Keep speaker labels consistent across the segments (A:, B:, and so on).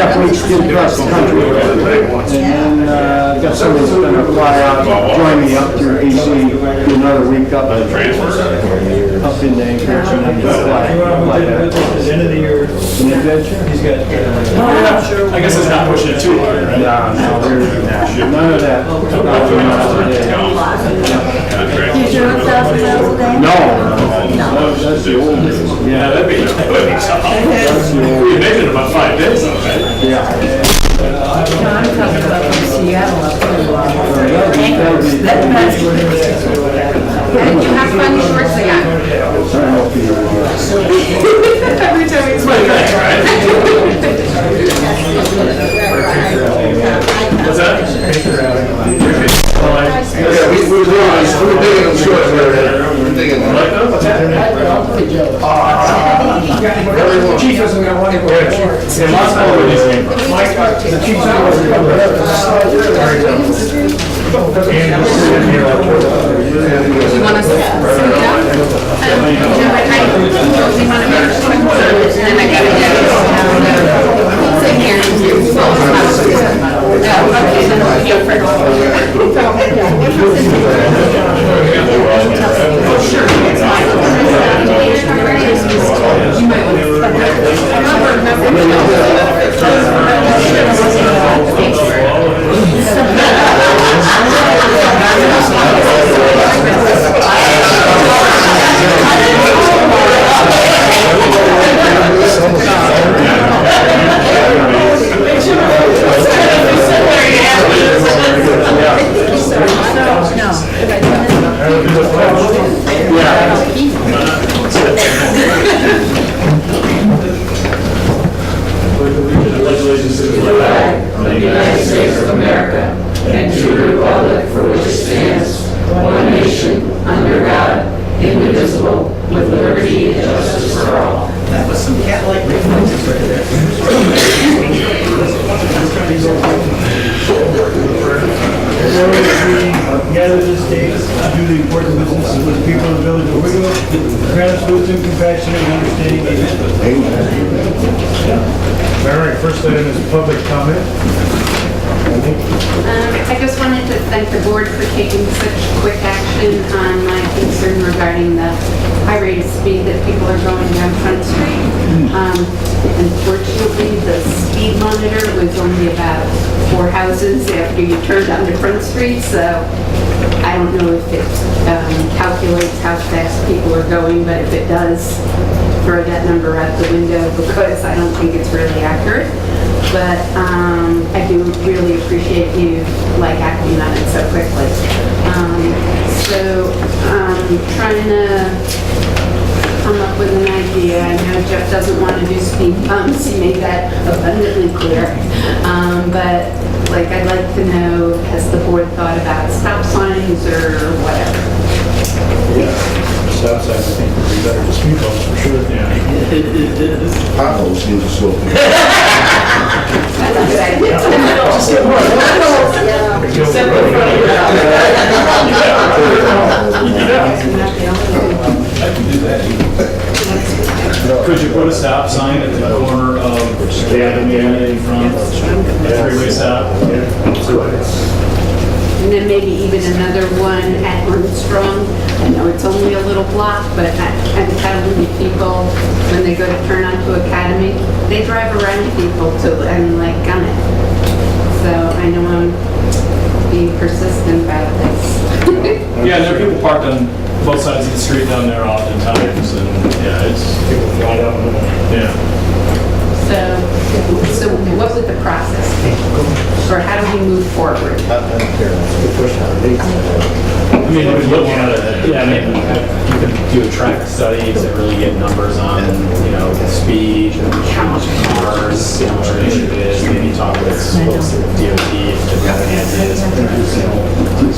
A: half weeks to get across the country. And then got somebody that's going to fly out, join me up through AC, do another week up in Anchorage, and then fly back.
B: At the end of the year,
A: An adventure?
B: he's got.
C: I guess it's not pushing it too hard, right?
A: No, none of that.
D: You do 1,000 miles a day?
A: No, that's the oldest.
C: Yeah, that'd be tough. We mentioned about 5 days though, right?
A: Yeah.
D: No, I'm talking about from Seattle up to Anchorage. That's nice.
E: And you have fun shorts again. Every time it's my right?
C: What's that?
F: Yeah, we were digging them short. We're digging them.
B: Chief isn't gonna want to go.
C: Yeah, lots of holidays came from.
B: The chief's not going to go.
E: You want us to sit down? We want to make a quick service, and then I gotta go. Sit here. No, okay, then we go first. Sure. You might want to.
C: Congratulations to the flag of the United States of America and to the republic for which it stands, one nation, under God, indivisible, with liberty and justice for all.
B: That was some cat-like reflexes right there. Gather this day to do the important business of the people of the village of Whittier. Grant us wisdom, compassion, and understanding. Amen. All right, first item is public comment.
E: I just wanted to thank the board for taking such quick action on my concern regarding the high rate of speed that people are going down Front Street. Unfortunately, the speed monitor was only about 4 houses after you turned onto Front Street, so I don't know if it calculates how fast people are going, but if it does, throw that number out the window because I don't think it's really accurate. But I do really appreciate you acting on it so quickly. So trying to come up with an idea. I know Jeff doesn't want to do speed bumps. He made that abundantly clear. But I'd like to know, has the board thought about stop signs or whatever?
B: Stop signs, I think, would be better than speed bumps for sure. Yeah.
F: Potholes need to slow down.
E: That's a good idea.
B: Just get more.
C: I can do that. Could you put a stop sign at the corner of the avenue in front, a three-way stop?
E: And then maybe even another one at Armstrong. I know it's only a little block, but I'm telling people when they go to turn onto Academy, they drive around people and gun it. So I know I'm being persistent about this.
C: Yeah, there are people parked on both sides of the street down there oftentimes, and yeah, it's,
B: People fly down.
C: yeah.
E: So what would the process be? Or how do we move forward?
C: I mean, if we look at it, yeah, maybe you could do a traffic study to really get numbers on, the speed, how much cars, how much an issue it is, maybe talk with folks at DOT if they have any ideas.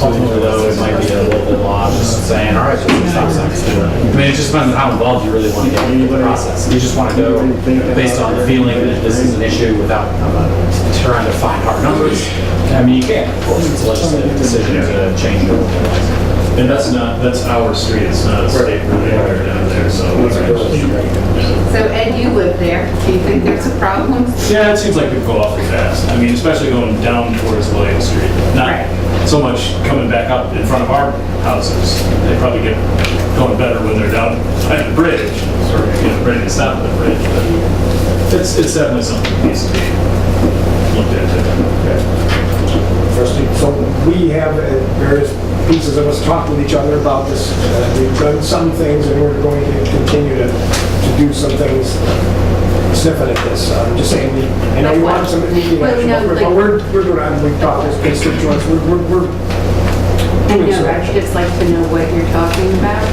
G: Ultimately, though, it might be a little bit law, just saying, all right, just stop signs. I mean, it just depends on how involved you really want to get into the process. You just want to go based on the feeling that this is an issue without trying to find hard numbers. I mean, you can, of course, it's a legislative decision to change the laws.
B: And that's our street, it's not a state road anywhere down there, so.
E: So Ed, you live there. Do you think there's a problem?
B: Yeah, it seems like people go awfully fast. I mean, especially going down towards William Street. Not
E: Right.
B: so much coming back up in front of our houses. They probably get going better when they're down at the bridge, sort of, ready to stop at the bridge. But it's definitely something that needs to be looked into.
H: Trustee, so we have various pieces of us talked with each other about this. We've done some things and we're going to continue to do some things sniffing at this. I'm just saying, I know you want some immediate action, but we're doing, we've talked as constituents, we're
E: I
H: doing some
E: know, I'd
H: action.
E: just like to know what you're talking about.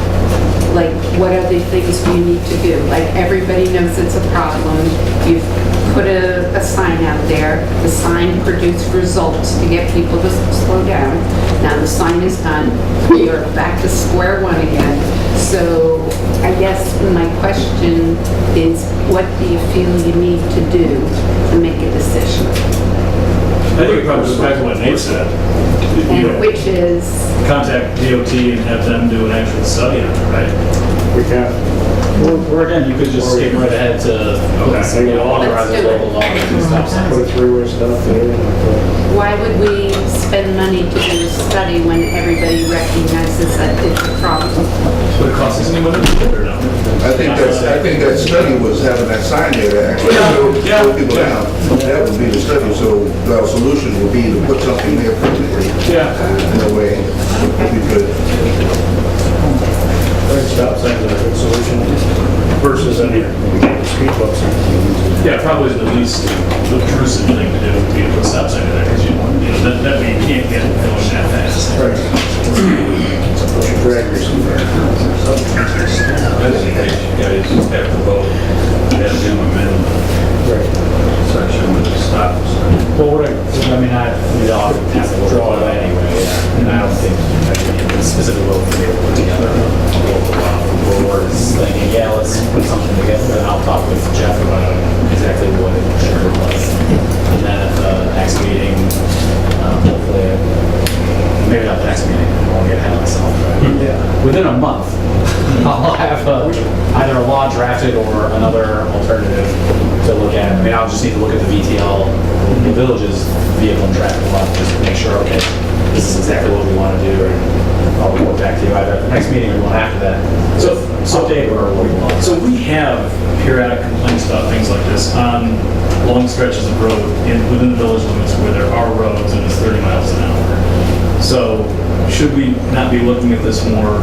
E: Like, what other things do you need to do? Like, everybody knows it's a problem. You've put a sign out there. The sign produced results to get people to slow down. Now the sign is done. We are back to square one again. So I guess my question is, what do you feel you need to do to make a decision?
B: I think it probably goes back to what Nate said.
E: And which is,
B: Contact DOT and have them do an actual study on it, right?
H: We can.
G: Or again, you could just skip right ahead to, you know, authorize
E: Let's do it.
G: local law to stop signs.
H: Put a three-way stuff there.
E: why would we spend money to do a study when everybody recognizes that it's a problem?
B: Would it cost us any money to do it or no?
F: I think that study was having that sign there to actually slow people down. That would be the study, so the solution would be to put something there permanently.
B: Yeah.
F: In a way, if we could.
H: Stop signs are a good solution versus any street books.
B: Yeah, probably the least obtrusive thing to do would be to put stop sign in there, because you know, that way you can't get going that fast.
H: Right. Drag or somewhere.
I: I think you guys have to vote, have him amend the section with the stop sign.
G: Well, we'd often have to draw it anyway, yeah. And I don't think that we specifically will be able to put together a local law. The board is thinking, yeah, let's put something together, and I'll talk with Jeff about exactly what it should look like. And then at the next meeting, hopefully, maybe not the next meeting, I won't get ahead of myself, but within a month, I'll have either a law drafted or another alternative to look at. I mean, I'll just need to look at the VTL, the village's vehicle and traffic law, just to make sure, okay, this is exactly what we want to do, and I'll report back to you either at the next meeting or the one after that.
B: So
G: Update or what we want.
B: So we have periodic complaints about things like this on long stretches of road within the village limits where there are roads and it's 30 miles an hour. So should we not be looking at this more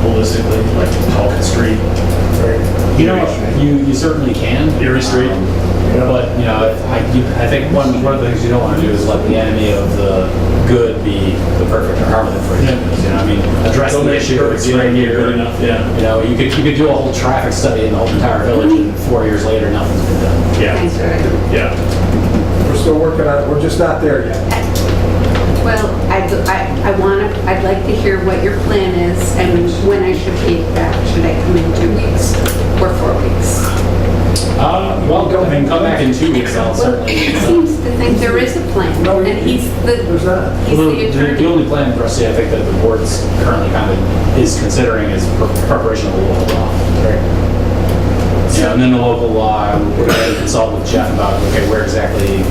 B: holistically, like Talcott Street?
G: You know, you certainly can.
B: Erie Street?
G: But, you know, I think one of the things you don't want to do is let the enemy of the good be the perfect or harm of the phrase. You know, I mean, address the issue, it's right
B: Good
G: here.
B: enough, yeah.
G: You know, you could do a whole traffic study in the whole entire village, and 4 years later, nothing's been done.
B: Yeah, yeah.
H: We're still working on it, we're just not there yet.
E: Well, I'd like to hear what your plan is and when I should be back. Should I come in 2 weeks or 4 weeks?
G: Well, come back in 2 weeks, I'll certainly.
E: He seems to think there is a plan,
H: No,
E: and he's
H: there's not.
E: the attorney.
G: The only plan for us, I think, that the board's currently kind of is considering is preparation of the local law. Yeah, and then the local law, we're going to consult with Jeff about, okay, where exactly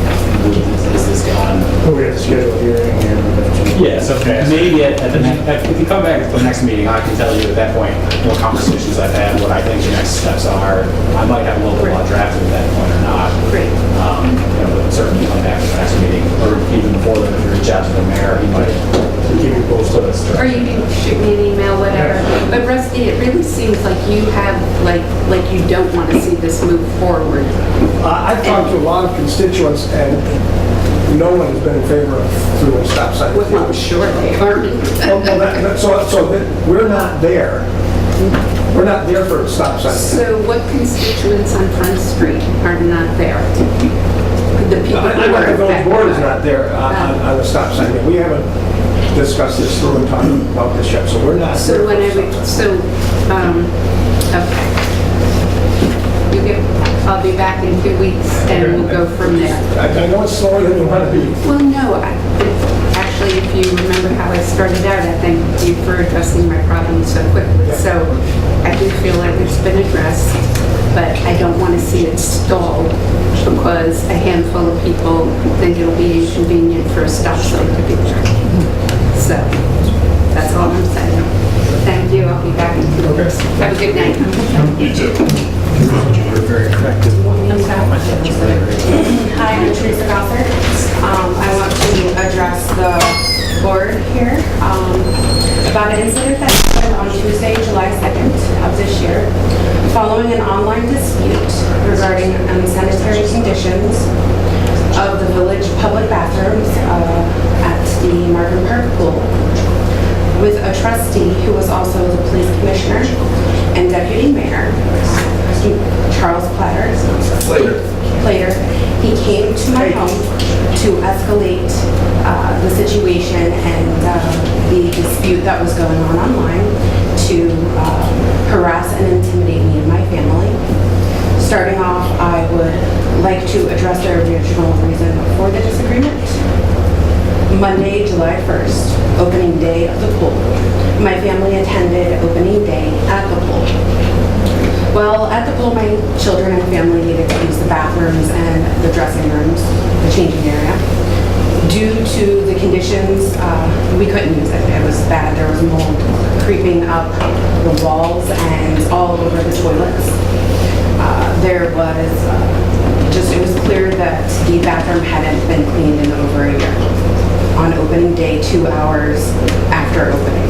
G: is this going?
H: We have to schedule a hearing and.
G: Yes, okay. Maybe at the next, if you come back at the next meeting, I can tell you at that point what conversations I've had, what I think the next steps are. I might have a local law drafted at that point or not.
E: Great.
G: You know, but certainly come back at the next meeting, or even before then, if you reach out to the mayor, he might keep you posted as to.
E: Or you can shoot me an email, whatever. But Rusty, it really seems like you have, like you don't want to see this move forward.
H: I've talked to a lot of constituents and no one has been in favor of through a stop sign.
E: Well, I'm sure they aren't.
H: We're not there. We're not there for a stop sign.
E: So what constituents on Front Street are not there? The people
H: I
E: who
H: know
E: are
H: the village
E: affected.
H: board is not there on the stop sign. We haven't discuss this through and talk about this yet, so we're not.
E: So whenever, okay. I'll be back in 2 weeks and we'll go from there.
H: I know it's slower than you want to be.
E: Well, no, actually, if you remember how I started out, I thank you for addressing my problem so quickly. So I do feel like it's been addressed, but I don't want to see it stalled because a handful of people think it'll be inconvenient for a stop sign to be there. So that's all I'm saying. Thank you. I'll be back in 2 weeks. Have a good night.
I: You too.
J: Hi, I'm Teresa Gothard. I want to address the board here about an incident that happened on Tuesday, July 2nd of this year, following an online dispute regarding unsanitary conditions of the village public bathrooms at the Marvin Park pool, with a trustee who was also the police commissioner and deputy mayor, Charles Plater. He came to my home to escalate the situation and the dispute that was going on online, to harass and intimidate me and my family. Starting off, I would like to address the original reason for the disagreement. Monday, July 1st, opening day of the pool. My family attended opening day at the pool. Well, at the pool, my children and family needed to use the bathrooms and the dressing rooms, the changing area. Due to the conditions, we couldn't use it. It was bad. There was mold creeping up the walls and all over the toilets. There was it was clear that the bathroom hadn't been cleaned in over a year. On opening day, 2 hours after opening.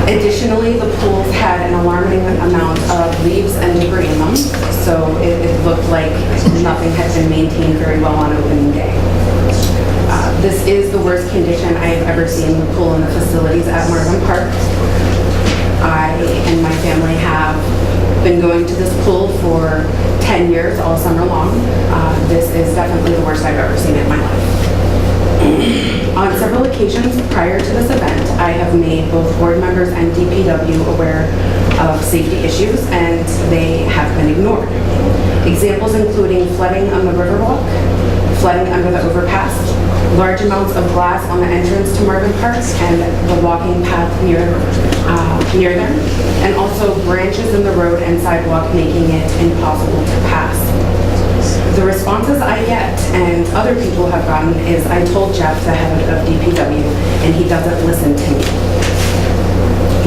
J: Additionally, the pools had an alarming amount of leaves and debris in them, so it looked like nothing had been maintained very well on opening day. This is the worst condition I have ever seen the pool and the facilities at Marvin Park. I and my family have been going to this pool for 10 years, all summer long. This is definitely the worst I've ever seen in my life. On several occasions prior to this event, I have made both board members and DPW aware of safety issues, and they have been ignored. Examples including flooding on the Riverwalk, flooding under the overpass, large amounts of glass on the entrance to Marvin Park and the walking path near there, and also branches in the road and sidewalk making it impossible to pass. The responses I get and other people have gotten is I told Jeff, the head of DPW, and he doesn't listen to me.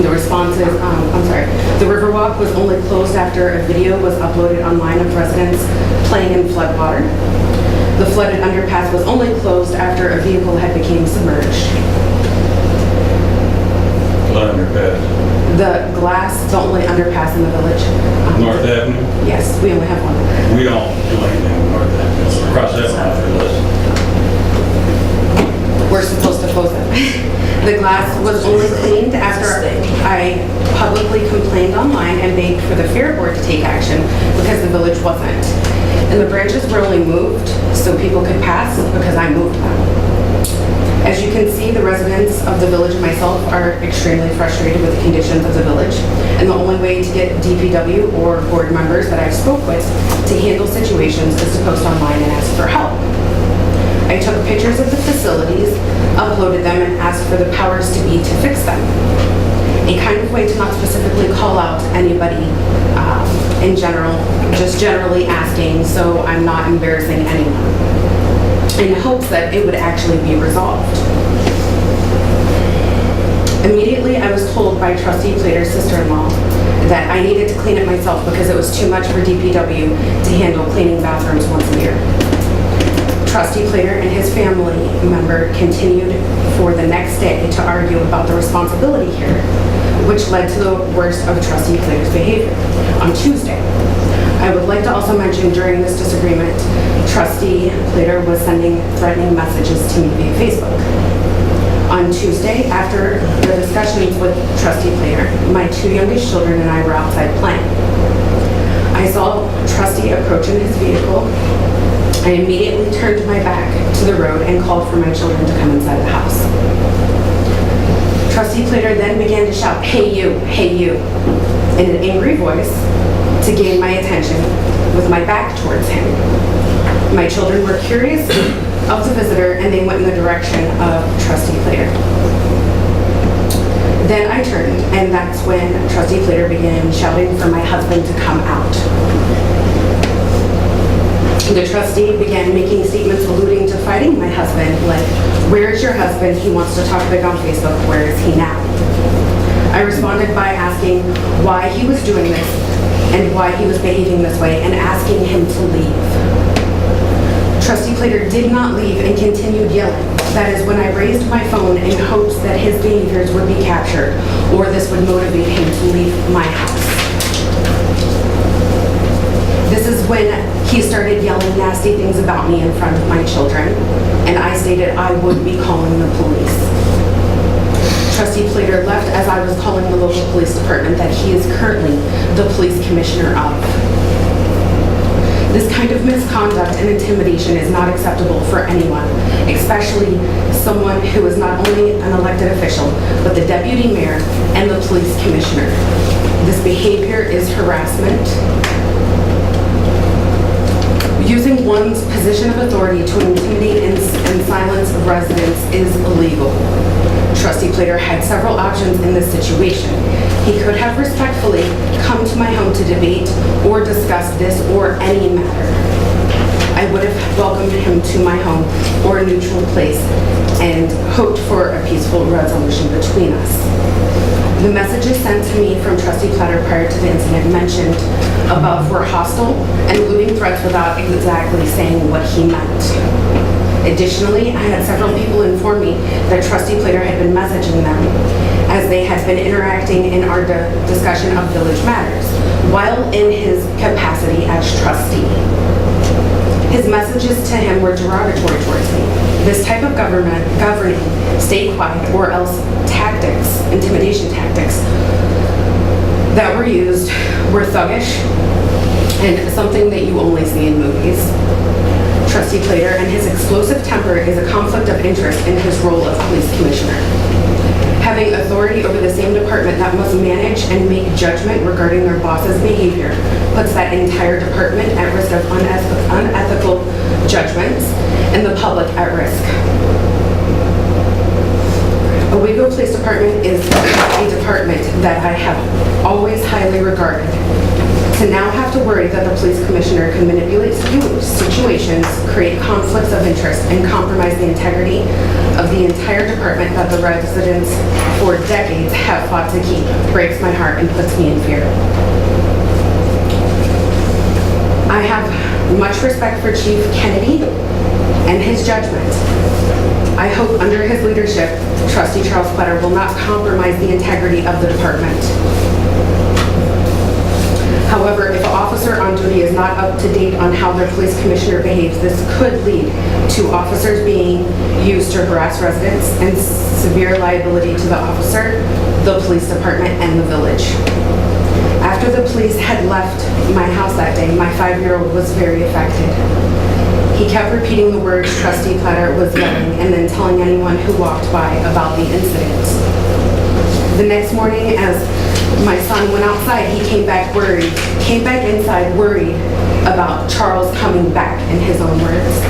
J: The response is, the Riverwalk was only closed after a video was uploaded online of residents playing in floodwater. The flooded underpass was only closed after a vehicle had become submerged.
I: Flood underpass.
J: The only underpass in the village.
I: North Avenue?
J: Yes, we only have one.
I: We don't do anything with North Avenue. Cross that one off your list.
J: We're supposed to close it. The glass was only cleaned after I publicly complained online and begged for the fair board to take action because the village wasn't. And the branches were only moved so people could pass because I moved them. As you can see, the residents of the village and myself are extremely frustrated with the conditions of the village, and the only way to get DPW or board members that I've spoke with to handle situations is to post online and ask for help. I took pictures of the facilities, uploaded them, and asked for the powers to be to fix them. A kind of way to not specifically call out anybody in general, just generally asking so I'm not embarrassing anyone, in hopes that it would actually be resolved. Immediately, I was told by Trustee Plater's sister-in-law that I needed to clean it myself because it was too much for DPW to handle cleaning bathrooms once a year. Trustee Plater and his family member continued for the next day to argue about the responsibility here, which led to the worst of Trustee Plater's behavior. On Tuesday, I would like to also mention during this disagreement, Trustee Plater was sending threatening messages to me via Facebook. On Tuesday, after the discussions with Trustee Plater, my 2 youngest children and I were outside playing. I saw Trustee approaching his vehicle I immediately turned my back to the road and called for my children to come inside the house. Trustee Plater then began to shout, "Hey you," in an angry voice to gain my attention with my back towards him. My children were curious of the visitor and they went in the direction of Trustee Plater. Then I turned, and that's when Trustee Plater began shouting for my husband to come out. The trustee began making statements alluding to fighting my husband, like, "Where's your husband? He wants to talk big on Facebook. Where is he now?" I responded by asking why he was doing this and why he was behaving this way and asking him to leave. Trustee Plater did not leave and continued yelling. That is when I raised my phone in hopes that his behaviors would be captured or this would motivate him to leave my house. This is when he started yelling nasty things about me in front of my children, and I stated I would be calling the police. Trustee Plater left as I was calling the local police department that he is currently the police commissioner of. This kind of misconduct and intimidation is not acceptable for anyone, especially someone who is not only an elected official, but the deputy mayor and the police commissioner. This behavior is harassment. Using one's position of authority to intimidate and silence residents is illegal. Trustee Plater had several options in this situation. He could have respectfully come to my home to debate or discuss this or any matter. I would have welcomed him to my home or a neutral place and hoped for a peaceful resolution between us. The messages sent to me from Trustee Plater prior to the incident mentioned above were hostile and alluding threats without exactly saying what he meant. Additionally, I had several people inform me that Trustee Plater had been messaging them as they had been interacting in our discussion of village matters while in his capacity as trustee. His messages to him were derogatory towards me. This type of governing, stay quiet or else tactics, intimidation tactics that were used were thuggish and something that you only see in movies. Trustee Plater and his explosive temper is a conflict of interest in his role of police commissioner. Having authority over the same department that must manage and make judgment regarding their boss's behavior puts that entire department at risk of unethical judgments and the public at risk. Owego Police Department is a department that I have always highly regarded. To now have to worry that the police commissioner can manipulate situations, create conflicts of interest, and compromise the integrity of the entire department that the residents for decades have fought to keep breaks my heart and puts me in fear. I have much respect for Chief Kennedy and his judgment. I hope under his leadership, Trustee Charles Plater will not compromise the integrity of the department. However, if an officer on duty is not up to date on how their police commissioner behaves, this could lead to officers being used to harass residents and severe liability to the officer, the police department, and the village. After the police had left my house that day, my 5-year-old was very affected. He kept repeating the words Trustee Plater was yelling and then telling anyone who walked by about the incident. The next morning, as my son went outside, he came back inside worried about Charles coming back, in his own words,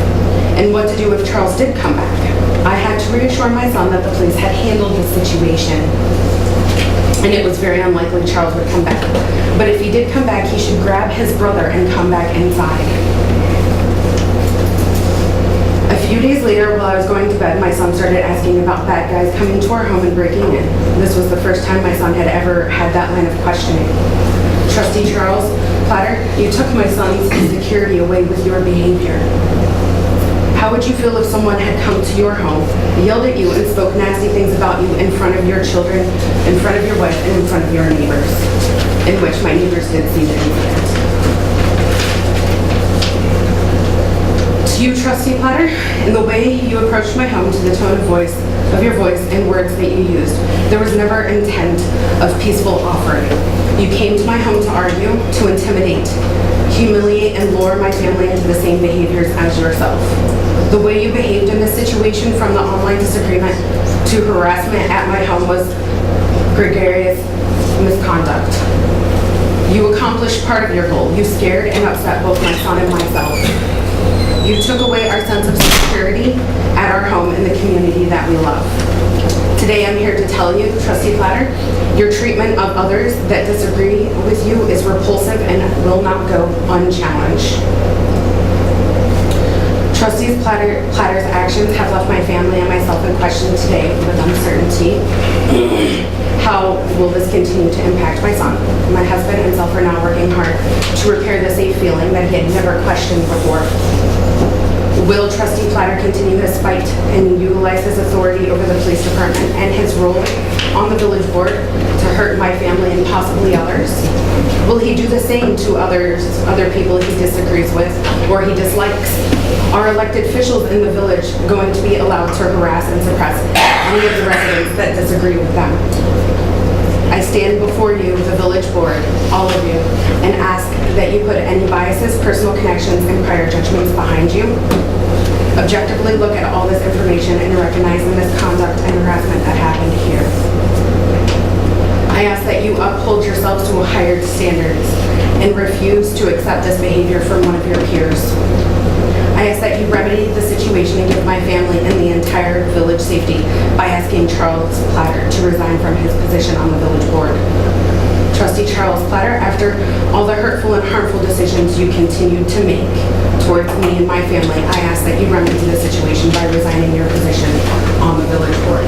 J: and what to do if Charles did come back. I had to reassure my son that the police had handled the situation, and it was very unlikely Charles would come back. But if he did come back, he should grab his brother and come back inside. A few days later, while I was going to bed, my son started asking about bad guys coming to our home and breaking in. This was the first time my son had ever had that line of questioning. Trustee Charles Plater, you took my son's security away with your behavior. How would you feel if someone had come to your home, yelled at you, and spoke nasty things about you in front of your children, in front of your wife, and in front of your neighbors? In which my neighbors did see the incident. To you, Trustee Plater, in the way you approached my home, to the tone of your voice and words that you used, there was never intent of peaceful offering. You came to my home to argue, to intimidate, humiliate and lure my family into the same behaviors as yourself. The way you behaved in this situation, from the online disagreement to harassment at my home, was gregarious misconduct. You accomplished part of your goal. You scared and upset both my son and myself. You took away our sense of security at our home and the community that we love. Today I'm here to tell you, Trustee Platter, your treatment of others that disagree with you is repulsive and will not go unchallenged. Trustee Platter's actions have left my family and myself in question today with uncertainty. How will this continue to impact my son? My husband and self are now working hard to repair the safe feeling that he had never questioned before. Will Trustee Platter continue his fight and utilize his authority over the police department and his role on the village board to hurt my family and possibly others? Will he do the same to other people he disagrees with or he dislikes? Are elected officials in the village going to be allowed to harass and suppress any of the residents that disagree with them? I stand before you, the village board, all of you, and ask that you put any biases, personal connections, and prior judgments behind you. Objectively look at all this information and recognize the misconduct and harassment that happened here. I ask that you uphold yourselves to higher standards and refuse to accept this behavior from one of your peers. I ask that you remedy the situation and give my family and the entire village safety by asking Charles Platter to resign from his position on the village board. Trustee Charles Platter, after all the hurtful and harmful decisions you continue to make towards me and my family, I ask that you remedy the situation by resigning your position on the village board.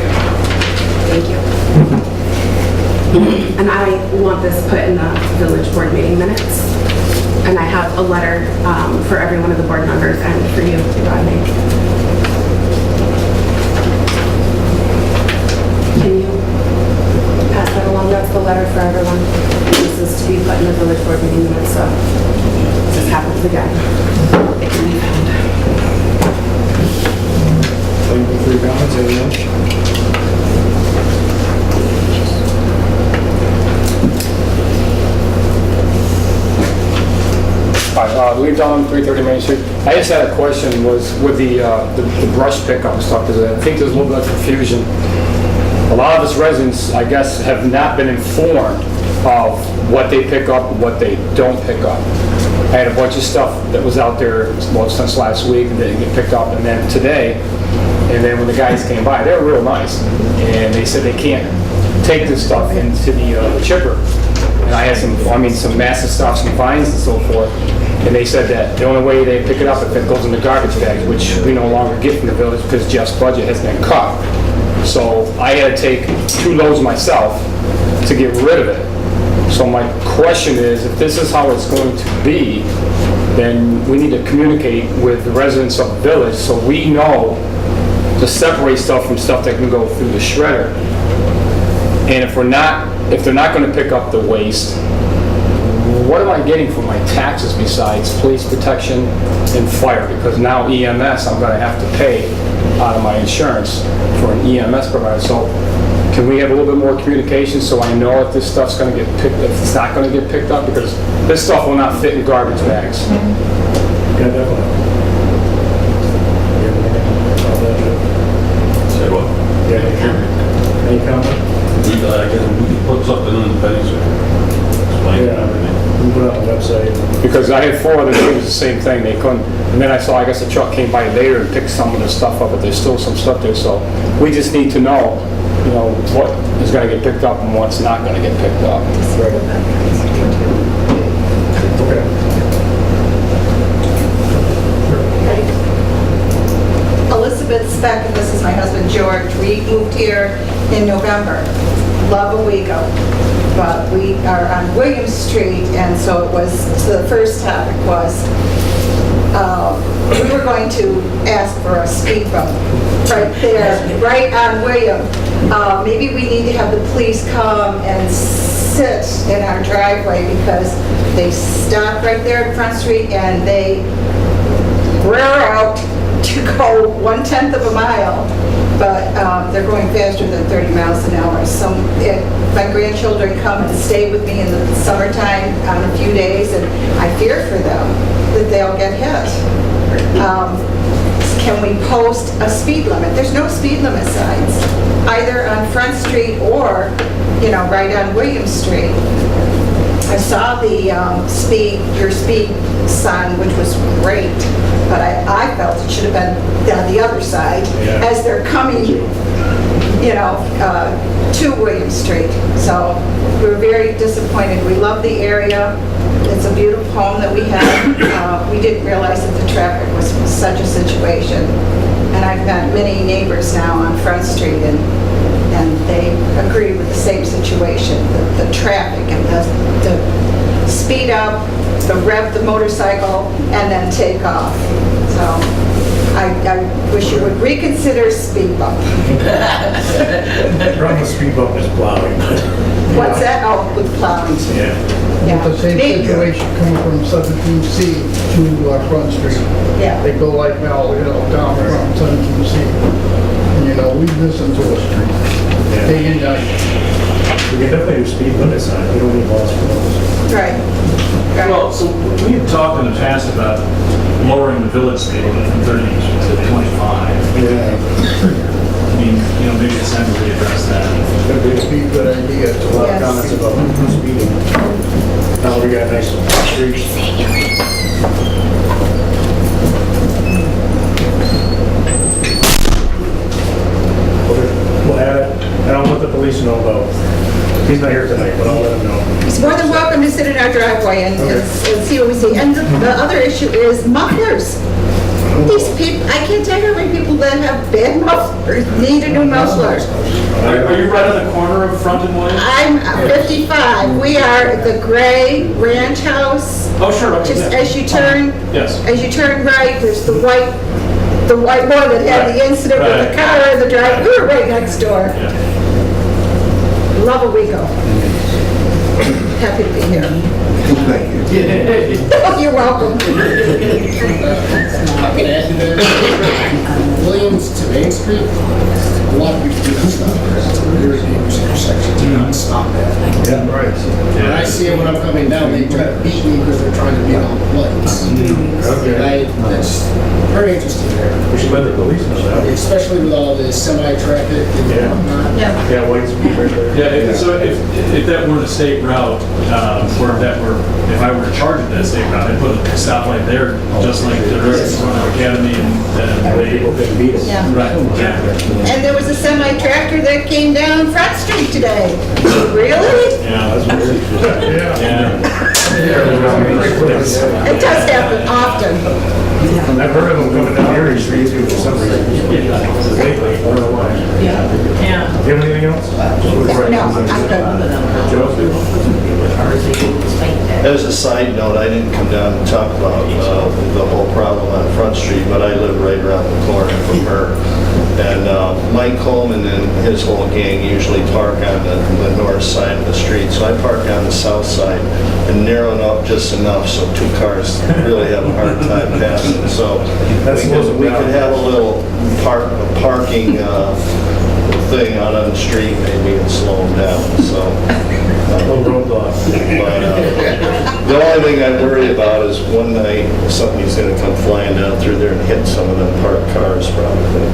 J: Thank you. And I want this put in the village board meeting minutes. And I have a letter for every one of the board members and for you, Rodney. Can you pass that along? That's the letter for everyone. This is to be put in the village board meeting minutes, so if this happens again, it can be found.
H: Thank you for your comments, anyone?
K: Leave down 330 Main Street. I just had a question, was with the brush pickup stuff, because I think there's a little bit of confusion. A lot of us residents, I guess, have not been informed of what they pick up and what they don't pick up. I had a bunch of stuff that was out there, well, since last week and didn't get picked up, and then today, and then when the guys came by, they were real nice, and they said they can't take this stuff into the chipper. And I had some massive stuff, some fines and so forth. And they said that the only way they pick it up if it goes in the garbage bags, which we no longer get from the village because Jeff's budget has been cut. So I had to take 2 loads myself to get rid of it. So my question is, if this is how it's going to be, then we need to communicate with the residents of the village so we know to separate stuff from stuff that can go through the shredder. And if they're not going to pick up the waste, what am I getting for my taxes besides police protection and fire? Because now EMS, I'm going to have to pay out of my insurance for an EMS provider. So can we have a little bit more communication so I know if this stuff's going to get picked, if it's not going to get picked up? Because this stuff will not fit in garbage bags.
H: Yeah, definitely.
I: Say what?
H: Yeah, any comment?
I: We can put something in the paper, explain everything.
H: We put it on the website.
K: Because I had 4 other neighbors, the same thing, they couldn't, and then I saw, I guess the truck came by later and picked some of the stuff up, but there's still some stuff there, so we just need to know, what is gonna get picked up and what's not gonna get picked up.
L: Elizabeth Speck, and this is my husband George. We moved here in November, love a week ago. But we are on William Street, and so it was, so the first topic was, we were going to ask for a speed bump right there, right on William. Maybe we need to have the police come and sit in our driveway because they stop right there at Front Street and they rear out to go 1/10 of a mile but they're going faster than 30 miles an hour. My grandchildren come and stay with me in the summertime on a few days, and I fear for them that they'll get hit. Can we post a speed limit? There's no speed limit signs, either on Front Street or, right on William Street. I saw the your speed sign, which was great, but I felt it should have been down the other side as they're coming, to William Street. So we're very disappointed. We love the area. It's a beautiful home that we have. We didn't realize that the traffic was such a situation. And I've met many neighbors now on Front Street, and they agree with the same situation, the traffic and the speed up, the rev the motorcycle, and then take off. So I wish you would reconsider speed bump.
B: Run the speed bump is plowing.
L: What's that? Oh, with plowing.
B: Yeah.
M: The same situation coming from 17C to Front Street.
L: Yeah.
M: They go like now, down from 17C. And, we listen to the street. Day and night.
B: We can definitely do speed limit signs. We don't need laws for those.
L: Right.
I: Well, so we had talked in the past about lowering the village speed limit from 30 to 25.
M: Yeah.
I: I mean, maybe it's time to readdress that.
M: That'd be a good idea.
B: A lot of comments about speeding. Now we got nice streets. We'll add it. And I'll let the police know about. He's not here tonight, but I'll let him know.
L: He's more than welcome to sit in our driveway and see what we see. And the other issue is mufflers. These people, I can't tell you how many people that have bad mufflers need a new muffler.
I: Are you right on the corner of Front and Williams?
L: I'm 55. We are at the gray ranch house.
I: Oh, sure. Okay,
L: Just
I: yeah.
L: as you turn right, there's the white boy that had the incident with the car in the drive. We were right next door.
I: Yeah.
L: Love a Rico. Happy to be here.
F: Thank you.
L: Oh, you're welcome.
M: Williams to Main Street, a lot of people do not stop there. It's a very dangerous intersection. Do not stop that.
B: Yeah, right.
M: When I see it when I'm coming down, they try to beat me because they're trying to beat all the lights. That's very interesting there.
B: We should let the police know that.
M: Especially with all the semi-traffic and whatnot.
B: Yeah, white speed right there.
I: Yeah, so if that were the state route, or if I were in charge of that state route, I'd put a stoplight there, just like the rest of the Academy and
B: People couldn't beat us.
L: Yeah.
I: Right, yeah.
L: And there was a semi-tractor that came down Front Street today. Really?
I: Yeah, that's weird. Yeah.
L: It does happen often.
B: I've heard of them coming down Erie Street too for some reason. Lately, I don't know why.
D: Yeah.
B: Do you have anything else?
L: No, I'm good.
N: As a side note, I didn't come down to talk about the whole problem on Front Street, but I live right around the corner from her. And Mike Coleman and his whole gang usually park on the north side of the street. So I park on the south side and narrow it up just enough so two cars really have a hard time passing. So we could have a little parking thing out on the street maybe and slow them down. So.
B: Roadblock.
N: But the only thing I worry about is one night somebody's going to come flying down through there and hit some of them parked cars probably.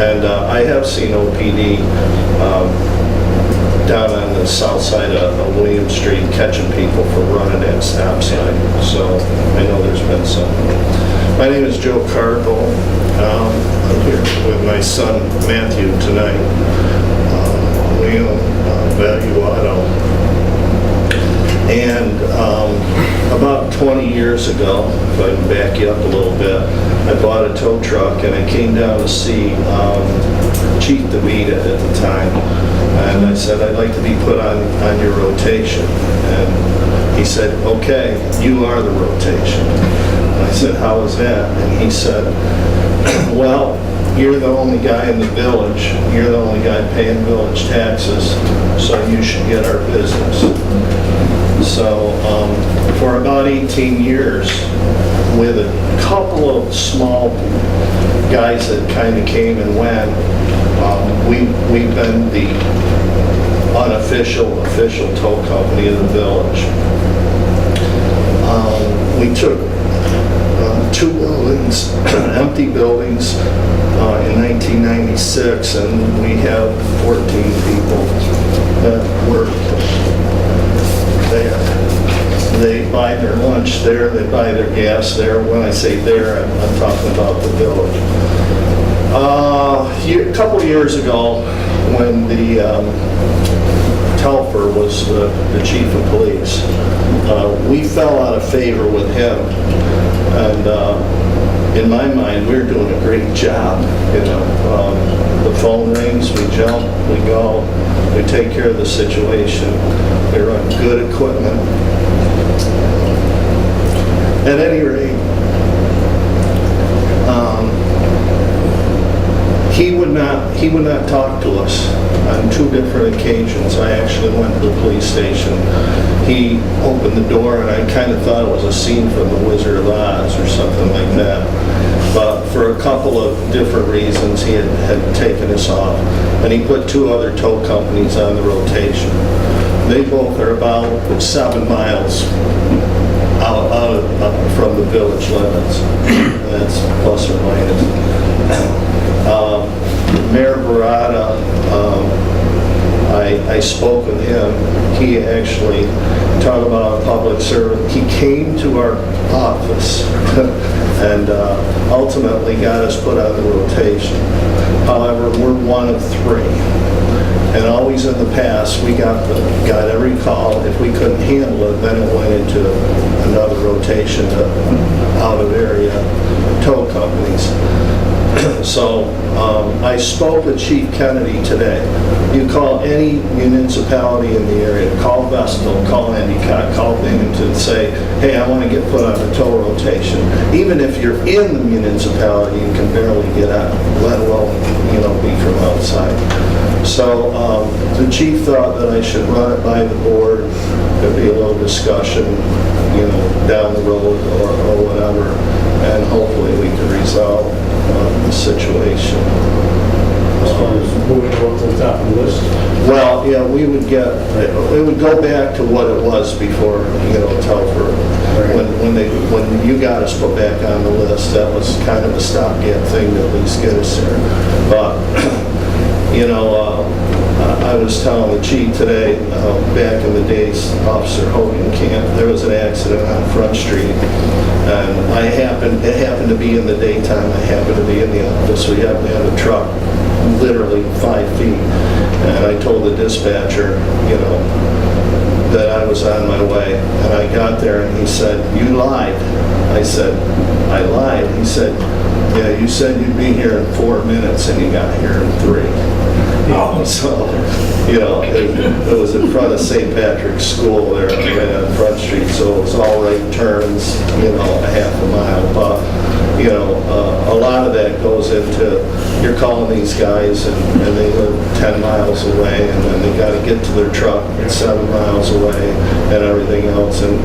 N: And I have seen OPD down on the south side of William Street catching people for running at stop sign. So I know there's been some. My name is Joe Cardwell. I'm here with my son Matthew tonight. Leo Value Auto. And about 20 years ago, if I can back you up a little bit, I bought a tow truck and I came down to see Chief DeVita at the time. And I said, I'd like to be put on your rotation. And he said, okay, you are the rotation. And I said, how is that? And he said, well, you're the only guy in the village, you're the only guy paying village taxes, so you should get our business. So for about 18 years with a couple of small guys that kind of came and went. We've been the unofficial, official tow company of the village. We took 2 buildings, empty buildings, in 1996, and we have 14 people that work there. They buy their lunch there, they buy their gas there. When I say there, I'm talking about the village. A couple of years ago, when the Telfer was the chief of police, we fell out of favor with him. And in my mind, we're doing a great job. You know, the phone rings, we jump, we go, we take care of the situation. We run good equipment. At any rate, he would not talk to us on 2 different occasions. I actually went to the police station. He opened the door, and I kind of thought it was a scene from The Wizard of Oz or something like that. But for a couple of different reasons, he had taken us off, and he put 2 other tow companies on the rotation. They both are about 7 miles out from the village limits. That's plus or minus. Mayor Barada, I spoke with him. He actually, talked about a public servant, he came to our office and ultimately got us put on the rotation. However, we're 1 of 3. And always in the past, we got every call. If we couldn't handle it, then it went into another rotation to out-of-area tow companies. So I spoke with Chief Kennedy today. You call any municipality in the area, call Vestal, call Endicott, call Binghamton, say, hey, I want to get put on a tow rotation. Even if you're in the municipality, you can barely get out, let alone, be from outside. So the chief thought that I should run it by the board. There'd be a little discussion, down the road or whatever, and hopefully we can resolve the situation.
B: As far as moving it up to the top of the list?
N: Well, yeah, it would go back to what it was before, Telfer. When you got us put back on the list, that was kind of a stopgap thing to at least get us there. But I was telling the chief today, back in the days, Officer Hogan Camp, there was an accident on Front Street, and it happened to be in the daytime. I happened to be in the office. We happened to have a truck literally 5 feet, and I told the dispatcher, that I was on my way, and I got there, and he said, "You lied." I said, "I lied." He said, "Yeah, you said you'd be here in 4 minutes, and you got here in 3. So, it was in front of St. Patrick's School there, right on Front Street, so it was all right turns, a half a mile. But, a lot of that goes into, you're calling these guys and they live 10 miles away, and then they got to get to their truck, it's 7 miles away, and everything else, and,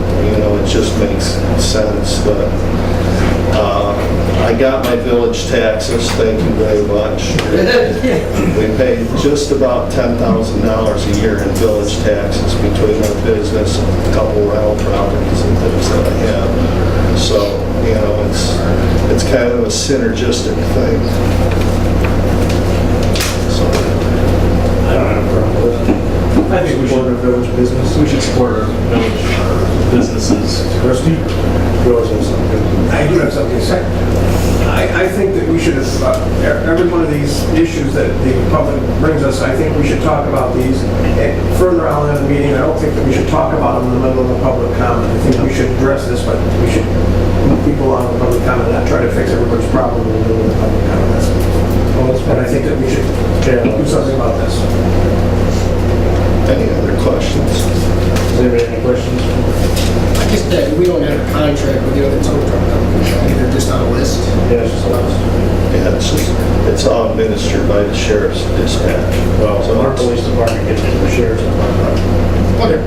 N: it just makes sense that I got my village taxes, thank you very much. We pay just about $10,000 a year in village taxes between our business and a couple rental properties and things that I have. So, it's kind of a synergistic thing. So,
B: I don't have a problem with it. I think we should support our village business.
I: We should support our village businesses.
B: Rusty, you always have something.
H: I do have something to say. I think that we should have, every one of these issues that the public brings us, I think we should talk about these further on in the meeting. I don't think that we should talk about them in the middle of the public comment. I think we should address this, but we should move people on the public comment, not try to fix everybody's problem in the middle of the public comment. And I think that we should do something about this.
N: any other questions?
B: Does anybody have any questions?
M: I guess that we don't have a contract with the other tow truck companies, right? They're just on a list.
B: Yeah, it's just a list.
N: Yeah, it's all administered by the sheriff's dispatch.
B: Well, so our police department gets to the sheriff's department.
M: Okay.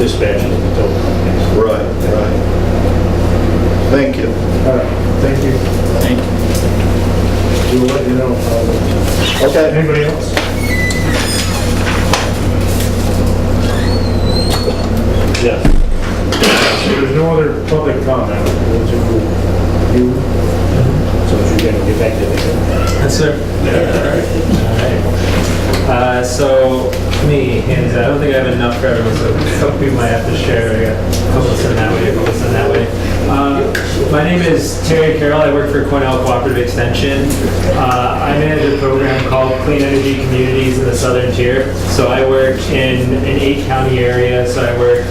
B: dispatching the tow companies.
N: Right, right. Thank you.
B: All right, thank you.
G: Thank you.
B: We'll let you know.
N: Okay.
B: Anybody else? Yes. There's no other public comment. We'll do you. So if you're gonna get back to this.
O: Yes, sir. So, me, and I don't think I have enough for everyone, so a couple people might have to share. I got a couple sent that way, a couple sent that way. My name is Terry Carroll. I work for Cornell Cooperative Extension. I manage a program called Clean Energy Communities in the Southern Tier. So I work in an 8-county area. So I work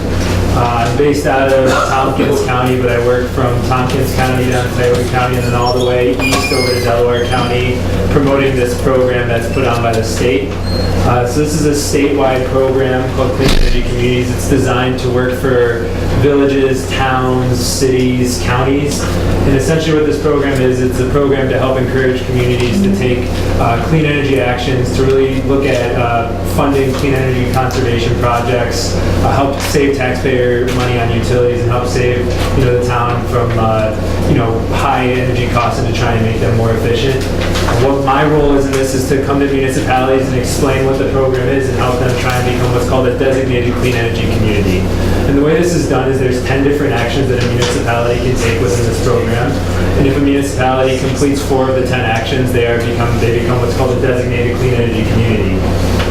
O: I'm based out of Tompkins County, but I work from Tompkins County down to Tioga County and then all the way east over to Delaware County, promoting this program that's put on by the state. So this is a statewide program called Clean Energy Communities. It's designed to work for villages, towns, cities, counties. And essentially what this program is, it's a program to help encourage communities to take clean energy actions, to really look at funding clean energy conservation projects, help save taxpayer money on utilities, and help save the town from high energy costs and to try and make them more efficient. What my role is in this is to come to municipalities and explain what the program is and help them try and become what's called a designated clean energy community. And the way this is done is there's 10 different actions that a municipality can take within this program. And if a municipality completes 4 of the 10 actions, they become what's called a designated clean energy community.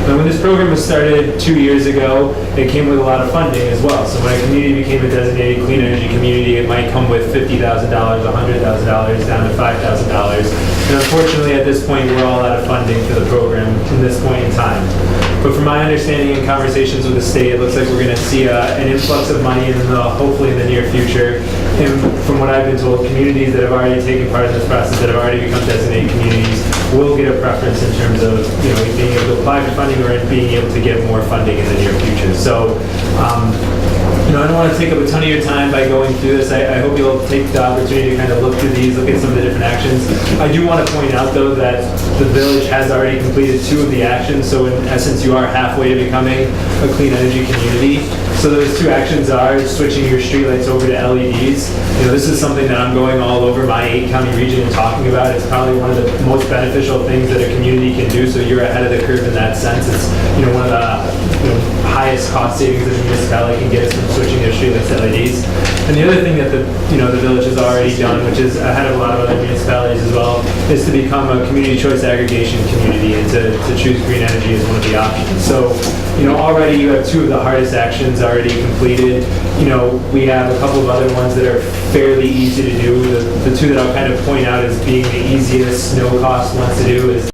O: And when this program was started 2 years ago, it came with a lot of funding as well. So when a community became a designated clean energy community, it might come with $50,000, $100,000, down to $5,000. And unfortunately, at this point, we're all out of funding for the program in this point in time. But from my understanding and conversations with the state, it looks like we're going to see an influx of money hopefully in the near future. And from what I've been told, communities that have already taken part in this process, that have already become designated communities, will get a preference in terms of being able to apply for funding or being able to get more funding in the near future. So, I don't want to take up a ton of your time by going through this. I hope you'll take the opportunity to kind of look through these, look at some of the different actions. I do want to point out, though, that the village has already completed 2 of the actions. So in essence, you are halfway to becoming a clean energy community. So those 2 actions are switching your streetlights over to LEDs. This is something that I'm going all over my 8-county region and talking about. It's probably one of the most beneficial things that a community can do. So you're ahead of the curve in that sense. It's one of the highest cost savings that a municipality can get is from switching their streetlights to LEDs. And the other thing that the village has already done, which is ahead of a lot of other municipalities as well, is to become a community choice aggregation community and to choose green energy as one of the options. So, already you have 2 of the hardest actions already completed. We have a couple of other ones that are fairly easy to do. The 2 that I'll kind of point out as being the easiest, no cost ones to do is